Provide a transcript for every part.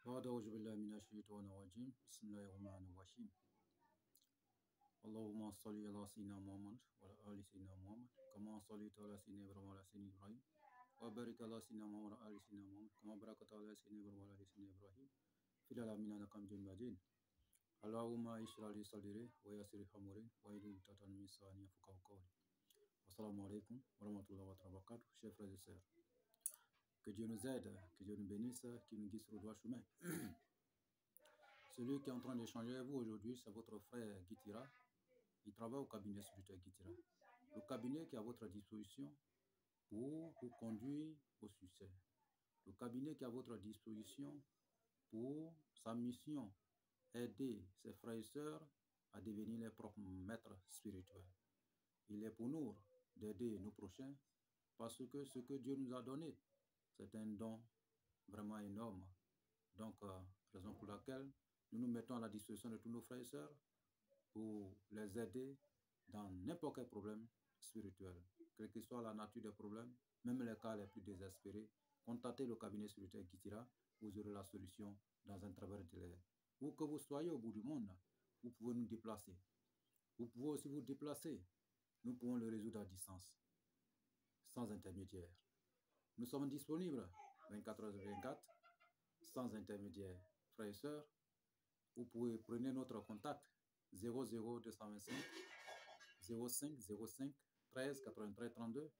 أعوذ بالله من الشيطان الرجيم بسم الله الرحمن الرحيم اللهم صل على سيدنا محمد وعلى آل سيدنا محمد كما صليت على سيدنا إبراهيم وعلى سيدنا إبراهيم وبارك على سيدنا محمد وعلى آل سيدنا محمد كما باركت على سيدنا إبراهيم وعلى آل سيدنا إبراهيم في العالمين إنك حميد مجيد اللهم اشرح لي صدري ويسر لي أمري واحلل عقدة من لساني يفقهوا قولي السلام عليكم ورحمة الله وبركاته. Chers frères et sœurs, que Dieu nous aide, que Dieu nous bénisse, qu'il nous guide sur le droit chemin. Celui qui est en train d'échanger avec vous aujourd'hui, c'est votre frère Guitira. Il travaille au cabinet spirituel Guitira. Le cabinet qui est à votre disposition pour vous conduire au succès. Le cabinet qui est à votre disposition pour sa mission, aider ses frères et sœurs à devenir leurs propres maîtres spirituels. Il est pour nous d'aider nos prochains parce que ce que Dieu nous a donné, c'est un don vraiment énorme. Donc, raison pour laquelle nous nous mettons à la disposition de tous nos frères et sœurs pour les aider dans n'importe quel problème spirituel. Quelle que soit la nature des problèmes, même les cas les plus désespérés, contactez le cabinet spirituel Guitira, vous aurez la solution dans un travers de l'air. Où que vous soyez au bout du monde, vous pouvez nous déplacer. Vous pouvez aussi vous déplacer. Nous pouvons le résoudre à distance, sans intermédiaire. Nous sommes disponibles 24h24, sans intermédiaire. Frères et sœurs, vous pouvez prendre notre contact 00225 05 05 13 93 32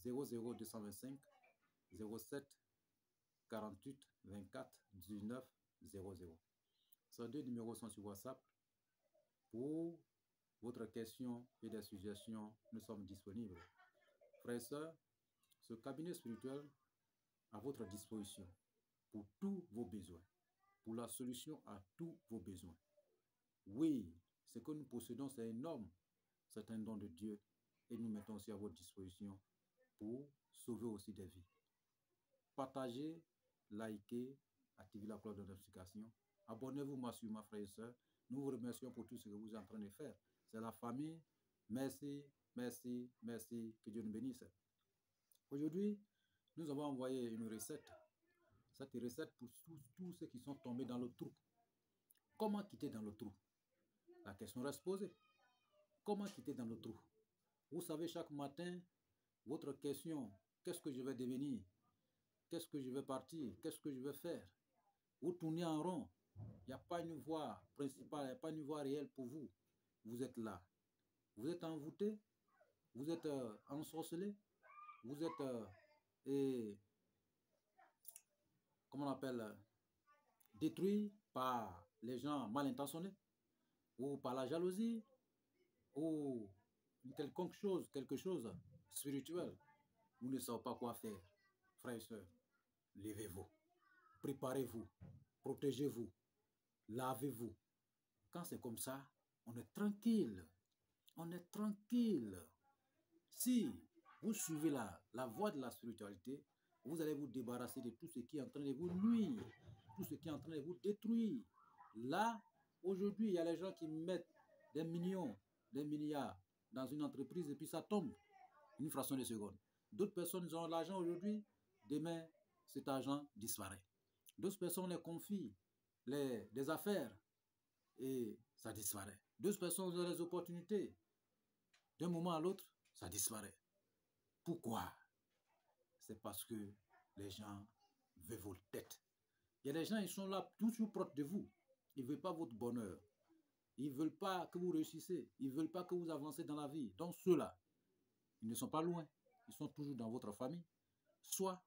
00225 07 48 24 19 00. Ces deux numéros sont sur WhatsApp. Pour votre question et des suggestions, nous sommes disponibles. Frères et sœurs, ce cabinet spirituel à votre disposition pour tous vos besoins, pour la solution à tous vos besoins. Oui, ce que nous possédons, c'est énorme. C'est un don de Dieu et nous mettons aussi à votre disposition pour sauver aussi des vies. Partagez, likez, activez la cloche de notification. Abonnez-vous massivement, frères et sœurs. Nous vous remercions pour tout ce que vous êtes en train de faire. C'est la famille. Merci, merci, merci. Que Dieu nous bénisse. Aujourd'hui, nous avons envoyé une recette. Cette recette pour tous ceux qui sont tombés dans le trou. Comment quitter dans le trou? La question reste posée. Comment quitter dans le trou? Vous savez, chaque matin, votre question, qu'est-ce que je vais devenir? Qu'est-ce que je vais partir? Qu'est-ce que je vais faire? Vous tournez en rond. Il n'y a pas une voie principale, il n'y a pas une voie réelle pour vous. Vous êtes là. Vous êtes envoûté. Vous êtes ensorcelé. Vous êtes, comment on appelle, détruit par les gens mal intentionnés ou par la jalousie ou quelque chose spirituel. Vous ne savez pas quoi faire. Frères et sœurs, levez-vous, préparez-vous, protégez-vous, lavez-vous. Quand c'est comme ça, on est tranquille. On est tranquille. Si vous suivez la voie de la spiritualité, vous allez vous débarrasser de tout ce qui est en train de vous nuire, tout ce qui est en train de vous détruire. Là, aujourd'hui, il y a les gens qui mettent des millions, des milliards dans une entreprise et puis ça tombe une fraction de seconde. D'autres personnes ont l'argent aujourd'hui, demain, cet argent disparaît. D'autres personnes les confient des affaires et ça disparaît. D'autres personnes ont les opportunités. D'un moment à l'autre, ça disparaît. Pourquoi? C'est parce que les gens veulent votre tête. Il y a des gens, ils sont là toujours proches de vous. Ils ne veulent pas votre bonheur. Ils ne veulent pas que vous réussissiez. Ils ne veulent pas que vous avancez dans la vie. Donc ceux-là, ils ne sont pas loin. Ils sont toujours dans votre famille. Soit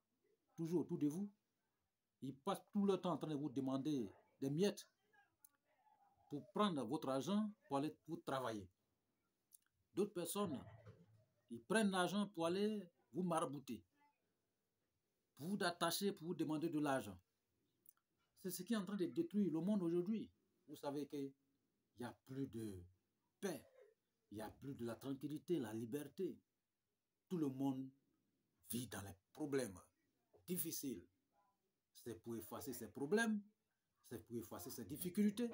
toujours autour de vous. Ils passent tout le temps en train de vous demander des miettes pour prendre votre argent pour aller vous travailler. D'autres personnes, ils prennent l'argent pour aller vous marabouter, pour vous attacher, pour vous demander de l'argent. C'est ce qui est en train de détruire le monde aujourd'hui. Vous savez qu'il n'y a plus de paix, il n'y a plus de la tranquillité, la liberté. Tout le monde vit dans les problèmes difficiles. C'est pour effacer ces problèmes, c'est pour effacer ces difficultés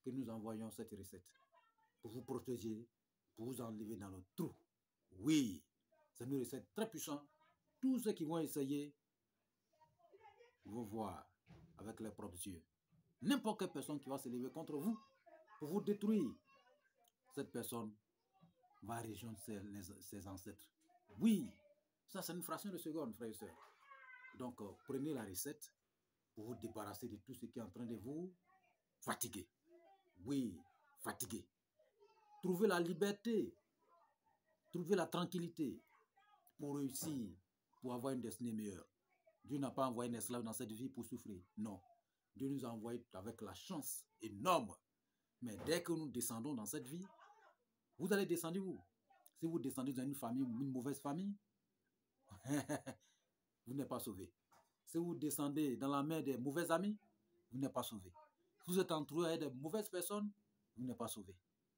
que nous envoyons cette recette. Pour vous protéger, pour vous enlever dans le trou. Oui, c'est une recette très puissante. Tous ceux qui vont essayer vont voir avec leurs propres yeux. N'importe quelle personne qui va se lever contre vous pour vous détruire, cette personne va rejoindre ses ancêtres. Oui, ça c'est une fraction de seconde, frères et sœurs. Donc, prenez la recette pour vous débarrasser de tout ce qui est en train de vous fatiguer. Oui, fatiguer. Trouvez la liberté, trouvez la tranquillité pour réussir, pour avoir une destinée meilleure. Dieu n'a pas envoyé un esclave dans cette vie pour souffrir. Non. Dieu nous a envoyés avec la chance énorme. Mais dès que nous descendons dans cette vie, vous allez descendre où? Si vous descendez dans une famille, une mauvaise famille, vous n'êtes pas sauvé. Si vous descendez dans la mer des mauvais amis, vous n'êtes pas sauvé. Si vous êtes entouré de mauvaises personnes, vous n'êtes pas sauvé.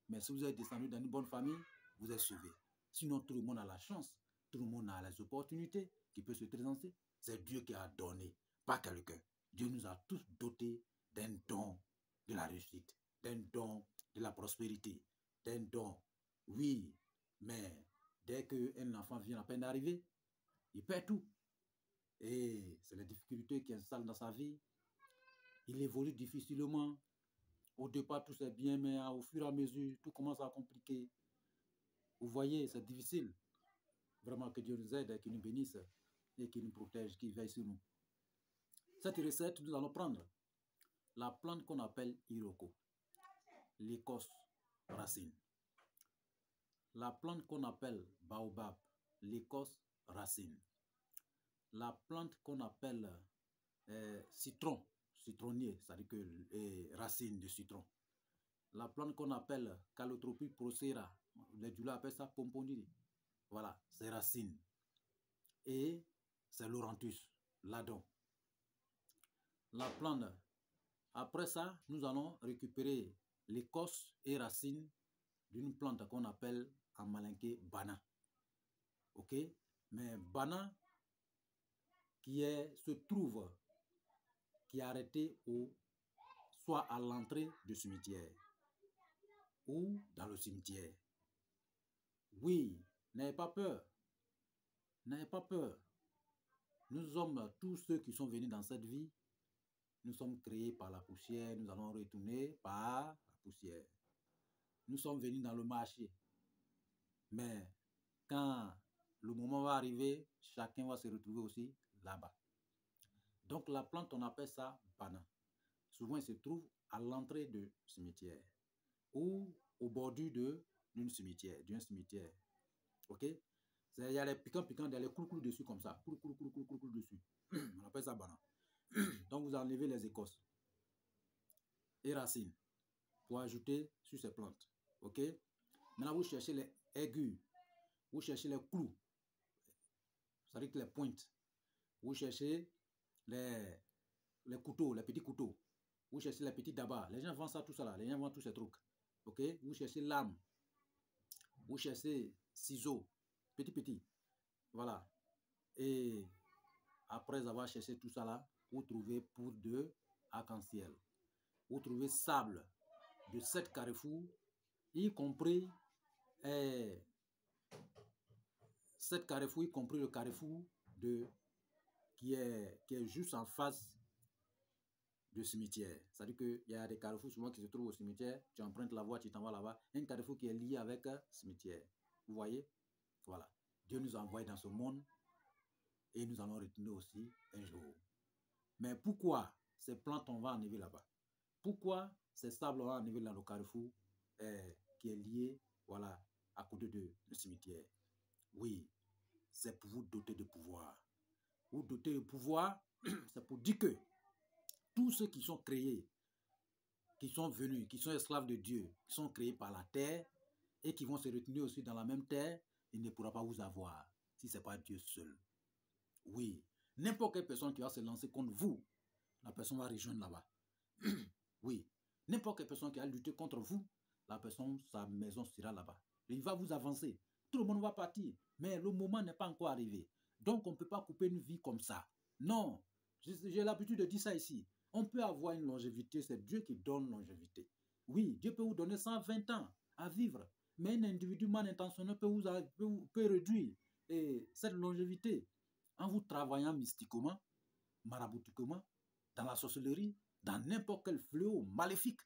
Mais si vous êtes descendu dans une bonne famille, vous êtes sauvé. Sinon, tout le monde a la chance, tout le monde a les opportunités qui peuvent se présenter. C'est Dieu qui a donné, pas quelqu'un. Dieu nous a tous dotés d'un don de la réussite, d'un don de la prospérité, d'un don. Oui, mais dès qu'un enfant vient à peine d'arriver, il perd tout. Et c'est les difficultés qui installent dans sa vie. Il évolue difficilement. Au départ, tout c'est bien, mais au fur et à mesure, tout commence à compliquer. Vous voyez, c'est difficile. Vraiment que Dieu nous aide et qu'il nous bénisse et qu'il nous protège, qu'il veille sur nous. Cette recette, nous allons prendre la plante qu'on appelle Iroko, l'écorce racine. La plante qu'on appelle Baobab, l'écorce racine. La plante qu'on appelle citron, citronnier, c'est-à-dire que racine de citron. La plante qu'on appelle Calotropis procera, les Dula appellent ça pomponiri. Voilà, c'est racine. Et c'est l'orantus, l'adon. La plante. Après ça, nous allons récupérer l'écorce et racine d'une plante qu'on appelle en malinké bana. Ok? Mais bana qui est arrêté soit à l'entrée du cimetière ou dans le cimetière. Oui, n'ayez pas peur. N'ayez pas peur. Nous sommes tous ceux qui sont venus dans cette vie. Nous sommes créés par la poussière. Nous allons retourner par la poussière. Nous sommes venus dans le marché. Mais quand le moment va arriver, chacun va se retrouver aussi là-bas. Donc la plante, on appelle ça bana. Souvent, elle se trouve à l'entrée du cimetière ou au bordure d'un cimetière. Ok? Il y a les piquants, il y a les clous dessus comme ça. Clous dessus. On appelle ça bana. Donc vous enlevez les écorces et racines pour ajouter sur ces plantes. Ok? Maintenant, vous cherchez les aiguilles. Vous cherchez les clous. C'est-à-dire que les pointes. Vous cherchez les couteaux, les petits couteaux. Vous cherchez les petits dabas. Les gens vendent ça, tout ça là. Les gens vendent tous ces trucs. Ok? Vous cherchez lame. Vous cherchez ciseaux. Petit. Voilà. Et après avoir cherché tout ça là, vous trouvez poudre de arc-en-ciel. Vous trouvez sable de 7 carrefours, y compris 7 carrefours, y compris le carrefour qui est juste en face du cimetière. C'est-à-dire qu'il y a des carrefours souvent qui se trouvent au cimetière, tu empruntes la voie, tu t'en vas là-bas. Un carrefour qui est lié avec le cimetière. Vous voyez? Voilà. Dieu nous a envoyés dans ce monde et nous allons retourner aussi un jour. Mais pourquoi ces plantes, on va enlever là-bas? Pourquoi ces sables, on va enlever dans le carrefour qui est lié, voilà, à côté du cimetière? Oui, c'est pour vous doter de pouvoir. Vous doter de pouvoir, c'est pour dire que tous ceux qui sont créés, qui sont venus, qui sont esclaves de Dieu, qui sont créés par la terre et qui vont se retenir aussi dans la même terre, il ne pourra pas vous avoir si ce n'est pas Dieu seul. Oui, n'importe quelle personne qui va se lancer contre vous, la personne va rejoindre là-bas. Oui, n'importe quelle personne qui a lutté contre vous, la personne, sa maison sera là-bas. Il va vous avancer. Tout le monde va partir, mais le moment n'est pas encore arrivé. Donc, on ne peut pas couper une vie comme ça. Non, j'ai l'habitude de dire ça ici. On peut avoir une longévité, c'est Dieu qui donne longévité. Oui, Dieu peut vous donner 120 ans à vivre, mais un individu mal intentionné peut réduire cette longévité en vous travaillant mystiquement, maraboutiquement, dans la sorcellerie, dans n'importe quel fléau maléfique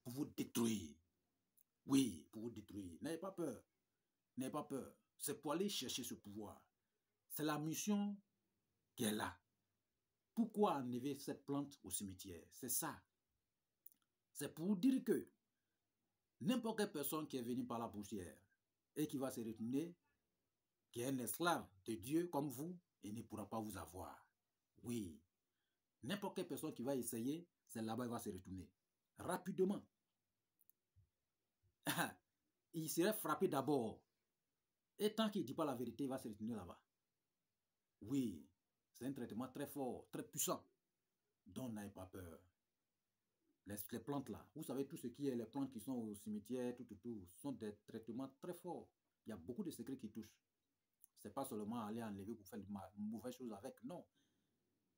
pour vous détruire. Oui, pour vous détruire. N'ayez pas peur. N'ayez pas peur. C'est pour aller chercher ce pouvoir. C'est la mission qui est là. Pourquoi enlever cette plante au cimetière? C'est ça. C'est pour vous dire que n'importe quelle personne qui est venue par la poussière et qui va se retourner, qui est un esclave de Dieu comme vous, il ne pourra pas vous avoir. Oui. N'importe quelle personne qui va essayer, c'est là-bas, il va se retourner. Rapidement. Il serait frappé d'abord. Et tant qu'il ne dit pas la vérité, il va se retourner là-bas. Oui. C'est un traitement très fort, très puissant. Donc n'ayez pas peur. Les plantes là, vous savez tout ce qui est les plantes qui sont au cimetière, tout, sont des traitements très forts. Il y a beaucoup de secrets qui touchent. C'est pas seulement aller enlever pour faire de mauvaises choses avec, non.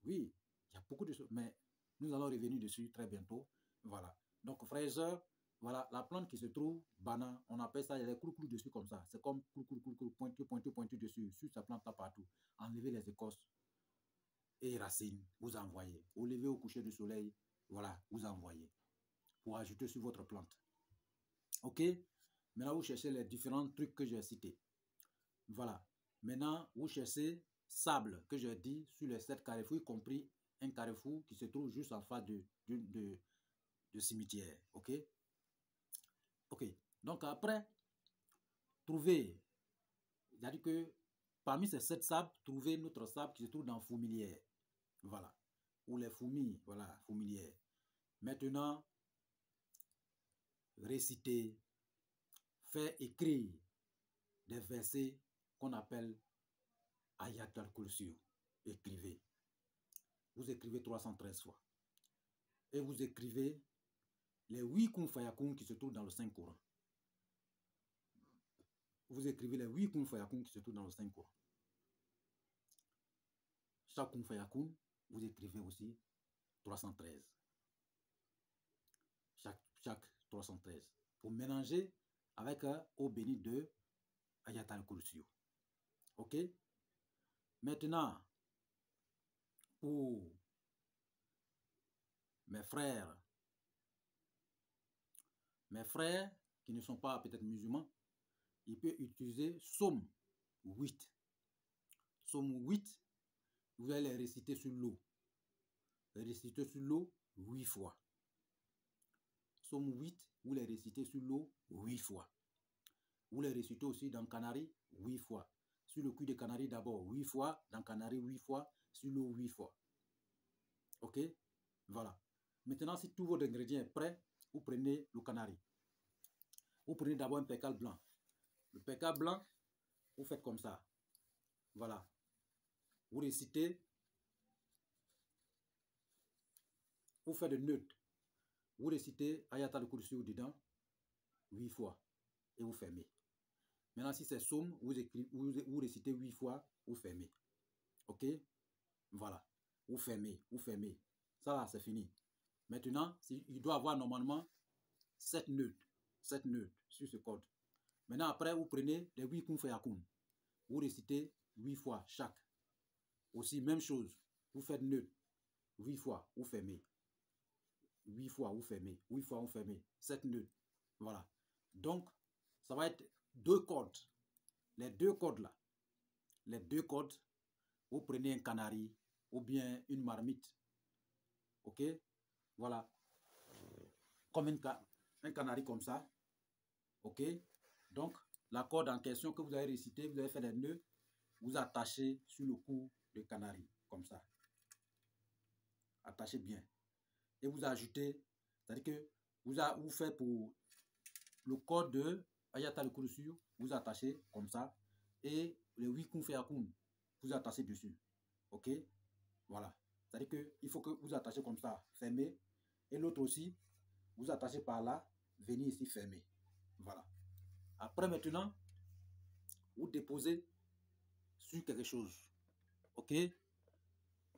Oui, il y a beaucoup de choses, mais nous allons revenir dessus très bientôt. Voilà. Donc, frères et sœurs, voilà, la plante qui se trouve, banane, on appelle ça, il y a des clous dessus comme ça. C'est comme clou, pointu dessus, sur sa plante là partout. Enlevez les écorces et racines, vous envoyez. Au lever, au coucher du soleil, voilà, vous envoyez. Pour ajouter sur votre plante. Ok? Maintenant, vous cherchez les différents trucs que j'ai cités. Voilà. Maintenant, vous cherchez sable que j'ai dit sur les 7 carrefours, y compris un carrefour qui se trouve juste en face de cimetière. Ok? Ok. Donc après, trouvez, c'est-à-dire que parmi ces 7 sables, trouvez notre sable qui se trouve dans fourmilière. Voilà. Ou les fourmis, voilà, fourmilière. Maintenant, récitez, faites écrire des versets qu'on appelle Ayat al-Kursi. Écrivez. Vous écrivez 313 fois. Et vous écrivez les 8 kun fayakun qui se trouvent dans le Saint-Coran. Vous écrivez les 8 kun fayakun qui se trouvent dans le Saint-Coran. Chaque kun fayakun, vous écrivez aussi 313. Chaque 313. Pour mélanger avec eau bénie de Ayat al-Kursi. Ok? Maintenant, pour mes frères qui ne sont pas peut-être musulmans, ils peuvent utiliser Psaume 8. Psaume 8, vous allez les réciter sur l'eau. Réciter sur l'eau 8 fois. Psaume 8, vous les récitez sur l'eau 8 fois. Vous les récitez aussi dans Canari 8 fois. Sur le cul de Canari d'abord 8 fois, dans Canari 8 fois, sur l'eau 8 fois. Ok? Voilà. Maintenant, si tout votre ingrédient est prêt, vous prenez le Canari. Vous prenez d'abord un percal blanc. Le percal blanc, vous faites comme ça. Voilà. Vous récitez. Vous faites de neutre. Vous récitez Ayat al-Kursi dedans 8 fois et vous fermez. Maintenant, si c'est Somme, vous récitez 8 fois, vous fermez. Ok? Voilà. Vous fermez, vous fermez. Ça là, c'est fini. Maintenant, il doit avoir normalement 7 neutres. 7 neutres sur ce code. Maintenant, après, vous prenez les 8 kun fayakun. Vous récitez 8 fois chaque. Aussi, même chose. Vous faites neutre. 8 fois, vous fermez. 8 fois, vous fermez. 8 fois, vous fermez. 7 neutres. Voilà. Donc, ça va être 2 cordes. Les 2 cordes là. Les 2 cordes, vous prenez un canari ou bien une marmite. Ok? Voilà. Comme un canari comme ça. Ok? Donc, la corde en question que vous avez récité, vous avez fait des nœuds, vous attachez sur le cou de canari. Comme ça. Attachez bien. Et vous ajoutez, c'est-à-dire que vous faites pour le code de Ayat al-Kursi, vous attachez comme ça. Et les 8 kun fayakun, vous attachez dessus. Ok? Voilà. C'est-à-dire qu'il faut que vous attachez comme ça, fermé. Et l'autre aussi, vous attachez par là, venez ici fermé. Voilà. Après maintenant, vous déposez sur quelque chose. Ok?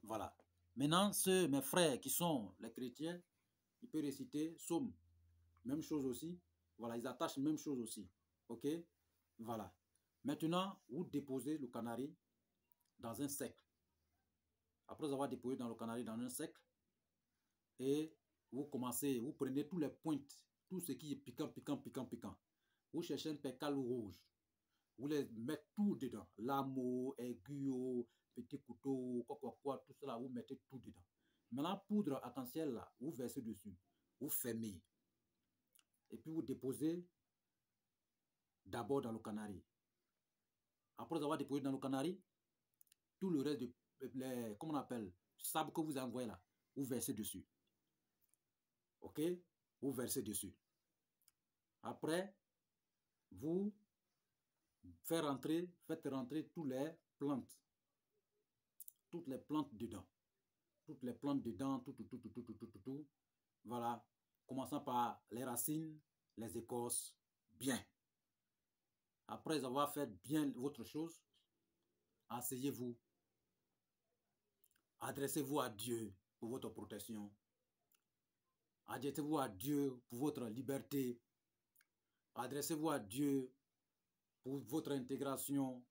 Voilà. Maintenant, mes frères qui sont les chrétiens, ils peuvent réciter Somme. Même chose aussi. Voilà, ils attachent même chose aussi. Ok? Voilà. Maintenant, vous déposez le canari dans un cercle. Après avoir déposé dans le canari dans un cercle, et vous commencez, vous prenez tous les pointes, tout ce qui est piquant, piquant, piquant, piquant. Vous cherchez un percal rouge. Vous les mettez tout dedans. Lamo, aiguillot, petit couteau, quoi, tout cela, vous mettez tout dedans. Maintenant, poudre arc-en-ciel, là, vous versez dessus. Vous fermez. Et puis vous déposez d'abord dans le canari. Après avoir déposé dans le canari, tout le reste de, comment on appelle, sable que vous envoyez là, vous versez dessus. Ok? Vous versez dessus. Après, vous faites rentrer toutes les plantes dedans. Toutes les plantes dedans, tout. Voilà. Commençant par les racines, les écorces, bien. Après avoir fait bien votre chose, asseyez-vous. Adressez-vous à Dieu pour votre protection. Adressez-vous à Dieu pour votre liberté. Adressez-vous à Dieu pour votre intégration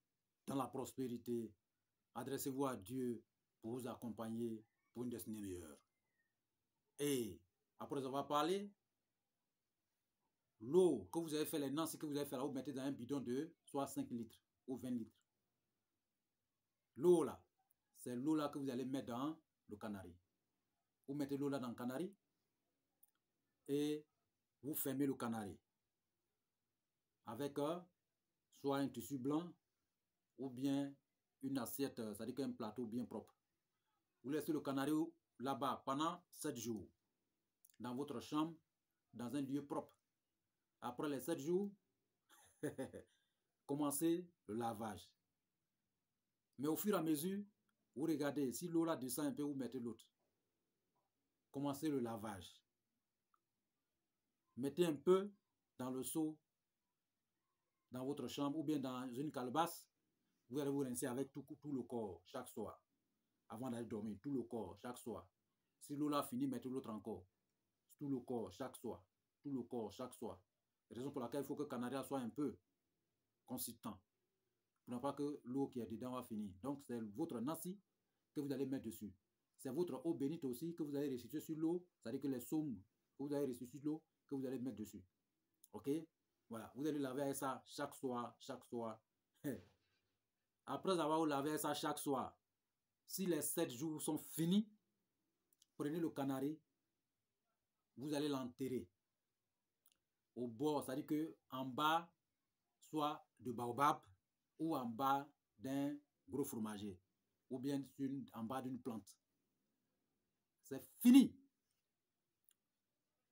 dans la prospérité. Adressez-vous à Dieu pour vous accompagner pour une destinée meilleure. Et après avoir parlé, l'eau que vous avez fait, les nancy que vous avez fait là, vous mettez dans un bidon de soit 5 litres ou 20 litres. L'eau là, c'est l'eau là que vous allez mettre dans le canari. Vous mettez l'eau là dans le canari et vous fermez le canari avec soit un tissu blanc ou bien une assiette, c'est-à-dire qu'un plateau bien propre. Vous laissez le canari là-bas pendant 7 jours dans votre chambre, dans un lieu propre. Après les 7 jours, commencez le lavage. Mais au fur et à mesure, vous regardez, si l'eau là descend un peu, vous mettez l'autre. Commencez le lavage. Mettez un peu dans le seau, dans votre chambre ou bien dans une calebasse. Vous allez vous rincer avec tout le corps chaque soir. Avant d'aller dormir, tout le corps chaque soir. Si l'eau là finit, mettez l'autre encore. Tout le corps chaque soir. Tout le corps chaque soir. Raison pour laquelle il faut que le canari soit un peu consistant. Pour ne pas que l'eau qui est dedans va finir. Donc c'est votre nasi que vous allez mettre dessus. C'est votre eau bénite aussi que vous allez restituer sur l'eau. C'est-à-dire que les saumes que vous allez restituer sur l'eau que vous allez mettre dessus. Ok? Voilà. Vous allez laver avec ça chaque soir, chaque soir. Après avoir lavé ça chaque soir, si les 7 jours sont finis, prenez le canari, vous allez l'enterrer au bord, c'est-à-dire que en bas, soit de baobab ou en bas d'un gros fromager ou bien en bas d'une plante. C'est fini.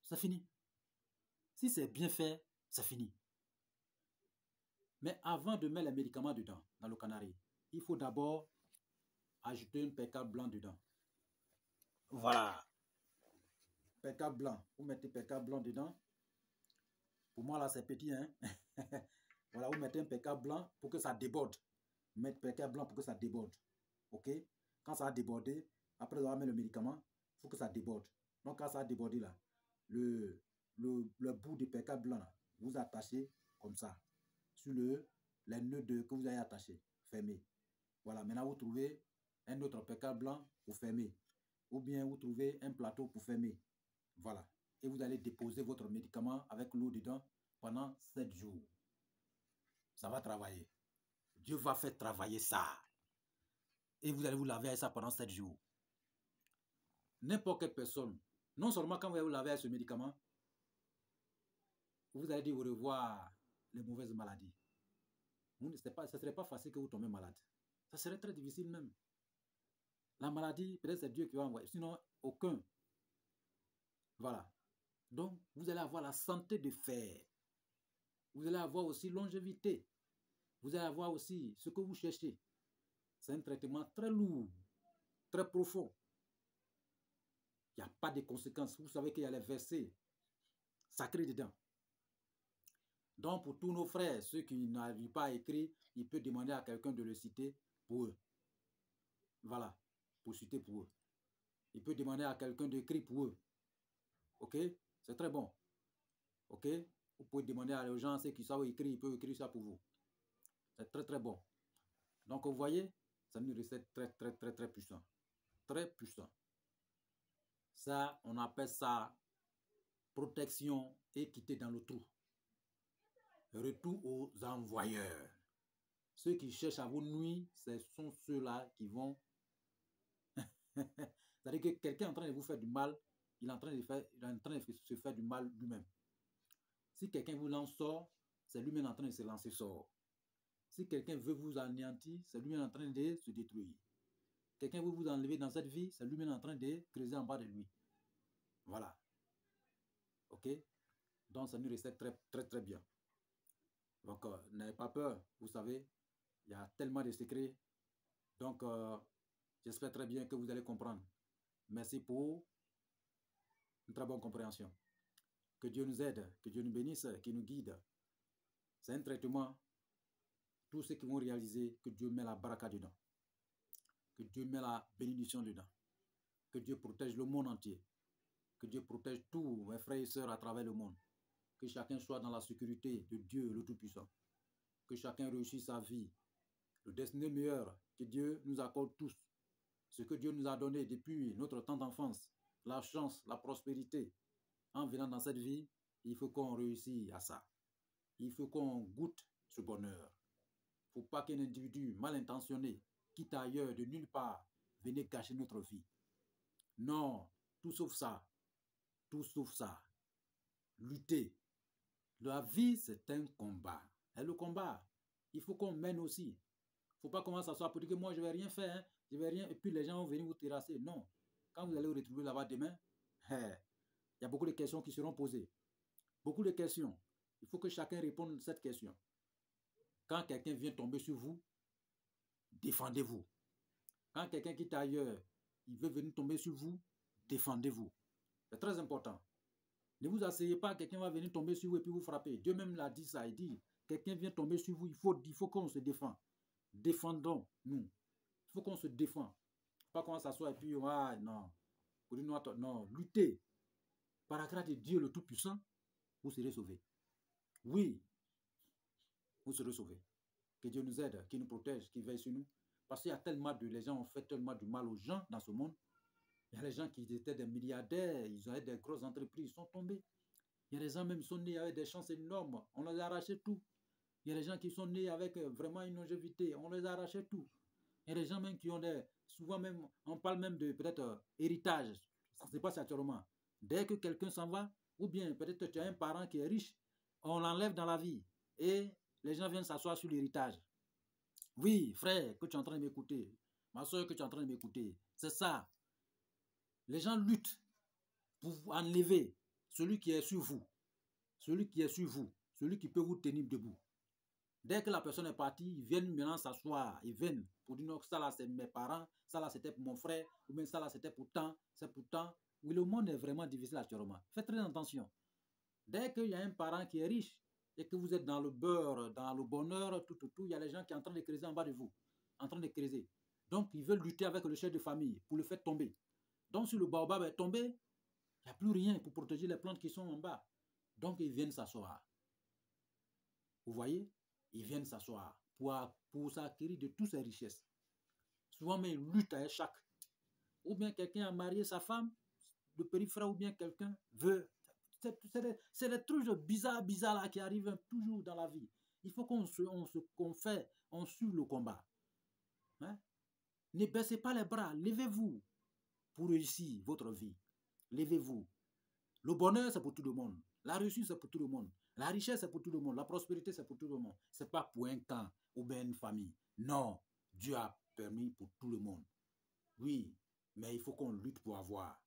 C'est fini. Si c'est bien fait, c'est fini. Mais avant de mettre les médicaments dedans, dans le canari, il faut d'abord ajouter un percal blanc dedans. Voilà. Percal blanc. Vous mettez percal blanc dedans. Pour moi, là, c'est petit. Hein? Voilà, vous mettez un percal blanc pour que ça déborde. Mettez percal blanc pour que ça déborde. OK? Quand ça a débordé, après avoir mis le médicament, il faut que ça déborde. Donc, quand ça a débordé, là, le bout de percal blanc, là, vous attachez comme ça sur les nœuds que vous avez attachés, fermés. Voilà, maintenant vous trouvez un autre percal blanc pour fermer. Ou bien vous trouvez un plateau pour fermer. Voilà. Et vous allez déposer votre médicament avec l'eau dedans pendant 7 jours. Ça va travailler. Dieu va faire travailler ça. Et vous allez vous laver avec ça pendant 7 jours. N'importe quelle personne, non seulement quand vous allez vous laver avec ce médicament, vous allez dire au revoir les mauvaises maladies. Ce ne serait pas facile que vous tombiez malade. Ça serait très difficile même. La maladie, peut-être c'est Dieu qui va envoyer. Sinon, aucun. Voilà. Donc, vous allez avoir la santé de fer. Vous allez avoir aussi longévité. Vous allez avoir aussi ce que vous cherchez. C'est un traitement très lourd, très profond. Il n'y a pas de conséquences. Vous savez qu'il y a les versets sacrés dedans. Donc, pour tous nos frères, ceux qui n'arrivent pas à écrire, ils peuvent demander à quelqu'un de le citer pour eux. Voilà, pour citer pour eux. Il peut demander à quelqu'un d'écrire pour eux. Ok? C'est très bon. Ok? Vous pouvez demander à les gens, ceux qui savent écrire, ils peuvent écrire ça pour vous. C'est très très bon. Donc, vous voyez, c'est une recette très très très très puissante. Très puissant. Ça, on appelle ça protection, équité dans le trou. Retour aux envoyeurs. Ceux qui cherchent à vous nuire, ce sont ceux-là qui vont... C'est-à-dire que quelqu'un est en train de vous faire du mal, il est en train de se faire du mal lui-même. Si quelqu'un vous lance sort, c'est lui-même en train de se lancer sort. Si quelqu'un veut vous anéantir, c'est lui-même en train de se détruire. Quelqu'un veut vous enlever dans cette vie, c'est lui-même en train de creuser en bas de lui. Voilà. Ok? Donc, ça nous recette très, très, très bien. Donc, n'ayez pas peur. Vous savez, il y a tellement de secrets. Donc, j'espère très bien que vous allez comprendre. Merci pour une très bonne compréhension. Que Dieu nous aide, que Dieu nous bénisse, qu'il nous guide. C'est un traitement. Tous ceux qui vont réaliser, que Dieu met la baraka dedans. Que Dieu met la bénédiction dedans. Que Dieu protège le monde entier. Que Dieu protège tous mes frères et sœurs à travers le monde. Que chacun soit dans la sécurité de Dieu le Tout-Puissant. Que chacun réussisse sa vie. Le destin meilleur que Dieu nous accorde tous. Ce que Dieu nous a donné depuis notre temps d'enfance. La chance, la prospérité. En venant dans cette vie, il faut qu'on réussisse à ça. Il faut qu'on goûte ce bonheur. Il ne faut pas qu'un individu mal intentionné, quitte ailleurs, de nulle part, vienne gâcher notre vie. Non, tout sauf ça. Tout sauf ça. Lutter. La vie, c'est un combat. Et le combat, il faut qu'on mène aussi. Il ne faut pas commencer à s'asseoir pour dire que moi, je ne vais rien faire. Hein, je vais rien. Et puis les gens vont venir vous terrasser. Non. Quand vous allez vous retrouver là-bas demain, il y a beaucoup de questions qui seront posées. Beaucoup de questions. Il faut que chacun réponde à cette question. Quand quelqu'un vient tomber sur vous, défendez-vous. Quand quelqu'un qui est ailleurs, il veut venir tomber sur vous, défendez-vous. C'est très important. Ne vous asseyez pas, quelqu'un va venir tomber sur vous et puis vous frapper. Dieu même l'a dit ça, il dit, quelqu'un vient tomber sur vous, il faut qu'on se défende. Défendons-nous. Il faut qu'on se défende. Pas qu'on s'assoit et puis, ah non. Non, luttez. Par la grâce de Dieu le Tout-Puissant, vous serez sauvés. Oui, vous serez sauvés. Que Dieu nous aide, qu'il nous protège, qu'il veille sur nous. Parce qu'il y a tellement de... Les gens ont fait tellement de mal aux gens dans ce monde. Il y a des gens qui étaient des milliardaires, ils avaient des grosses entreprises, ils sont tombés. Il y a des gens même qui sont nés avec des chances énormes, on les a arraché tout. Il y a des gens qui sont nés avec vraiment une longévité, on les a arraché tout. Il y a des gens même qui ont des... Souvent même, on parle même de peut-être héritage. Ça se passe actuellement. Dès que quelqu'un s'en va, ou bien peut-être tu as un parent qui est riche, on l'enlève dans la vie. Et les gens viennent s'asseoir sur l'héritage. Oui, frère, que tu es en train de m'écouter. Ma soeur, que tu es en train de m'écouter. C'est ça. Les gens luttent pour enlever celui qui est sur vous. Celui qui est sur vous. Celui qui peut vous tenir debout. Dès que la personne est partie, ils viennent maintenant s'asseoir. Ils viennent pour dire non, ça là c'est mes parents, ça là c'était pour mon frère, ou bien ça là c'était pour tant, c'est pour tant. Oui, le monde est vraiment difficile actuellement. Faites très attention. Dès qu'il y a un parent qui est riche et que vous êtes dans le beurre, dans le bonheur, tout, il y a les gens qui sont en train de creuser en bas de vous. En train de creuser. Donc, ils veulent lutter avec le chef de famille pour le faire tomber. Donc, si le baobab est tombé, il n'y a plus rien pour protéger les plantes qui sont en bas. Donc, ils viennent s'asseoir. Vous voyez? Ils viennent s'asseoir pour s'acquérir de toutes ces richesses. Souvent, mais ils luttent avec chaque. Ou bien quelqu'un a marié sa femme, le périphérique, ou bien quelqu'un veut. C'est des trucs bizarres là qui arrivent toujours dans la vie. Il faut qu'on suive le combat. Hein? Ne baissez pas les bras, levez-vous pour réussir votre vie. Levez-vous. Le bonheur, c'est pour tout le monde. La réussite, c'est pour tout le monde. La richesse, c'est pour tout le monde. La prospérité, c'est pour tout le monde. Ce n'est pas pour un camp ou bien une famille. Non, Dieu a permis pour tout le monde. Oui, mais il faut qu'on lutte pour avoir.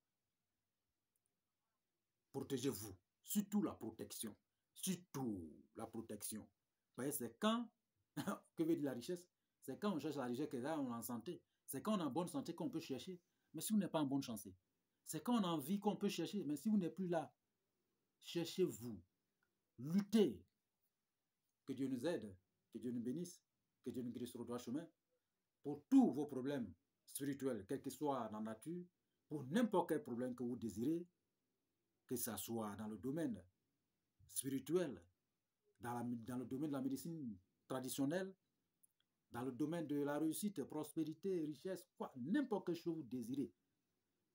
Protégez-vous. Surtout la protection. Surtout la protection. Vous voyez, c'est quand, que veut dire la richesse? C'est quand on cherche la richesse que là, on est en santé. C'est quand on est en bonne santé qu'on peut chercher. Mais si vous n'êtes pas en bonne santé, c'est quand on a envie qu'on peut chercher. Mais si vous n'êtes plus là, cherchez-vous. Luttez. Que Dieu nous aide, que Dieu nous bénisse, que Dieu nous guide sur le droit chemin pour tous vos problèmes spirituels, quel que soit dans la nature, pour n'importe quel problème que vous désirez, que ce soit dans le domaine spirituel, dans le domaine de la médecine traditionnelle, dans le domaine de la réussite, prospérité, richesse, quoi, n'importe quelle chose que vous désirez.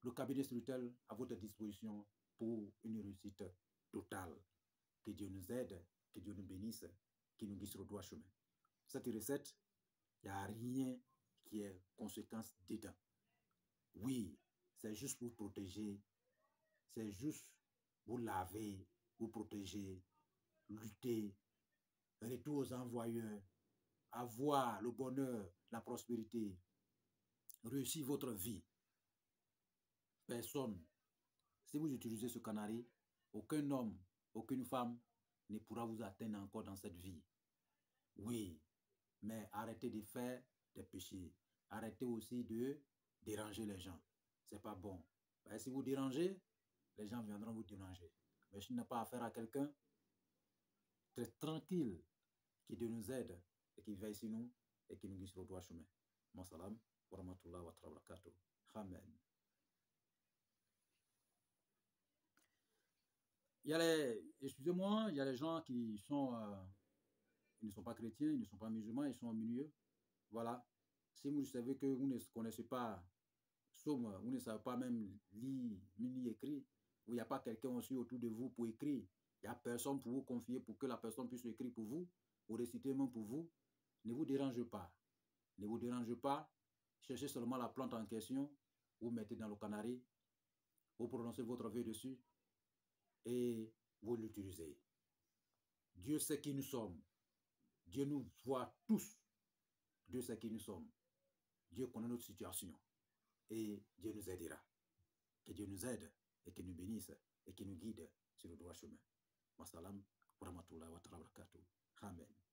le cabinet spirituel à votre disposition pour une réussite totale. Que Dieu nous aide, que Dieu nous bénisse, qu'il nous guide sur le droit chemin. Cette recette, il n'y a rien qui est conséquence dedans. Oui, c'est juste pour protéger, c'est juste pour laver, pour protéger, lutter, retour aux envoyeurs, avoir le bonheur, la prospérité, réussir votre vie. Personne, si vous utilisez ce canari, aucun homme, aucune femme ne pourra vous atteindre encore dans cette vie. Oui, mais arrêtez de faire des péchés. Arrêtez aussi de déranger les gens. C'est pas bon. Parce que si vous dérangez, les gens viendront vous déranger. Mais si vous n'avez pas affaire à quelqu'un, très tranquille, qui Dieu nous aide et qui veille sur nous et qui nous guide sur le droit chemin. Mon salam, wa rahmatullah wa barakatuh. Amen. Excusez-moi, il y a les gens qui sont, ils ne sont pas chrétiens, ils ne sont pas musulmans, ils sont au milieu. Voilà. Si vous savez que vous ne connaissez pas Somme, vous ne savez pas même lire, ni écrire, où il n'y a pas quelqu'un aussi autour de vous pour écrire, il n'y a personne pour vous confier pour que la personne puisse écrire pour vous, ou réciter même pour vous, ne vous dérangez pas. Ne vous dérangez pas, cherchez seulement la plante en question, vous mettez dans le canari, vous prononcez votre vœu dessus, et vous l'utilisez. Dieu sait qui nous sommes. Dieu nous voit tous. Dieu sait qui nous sommes. Dieu connaît notre situation. Et Dieu nous aidera. Que Dieu nous aide et qu'il nous bénisse et qu'il nous guide sur le droit chemin. Wassalam, wa rahmatullah wa barakatuh. Amen.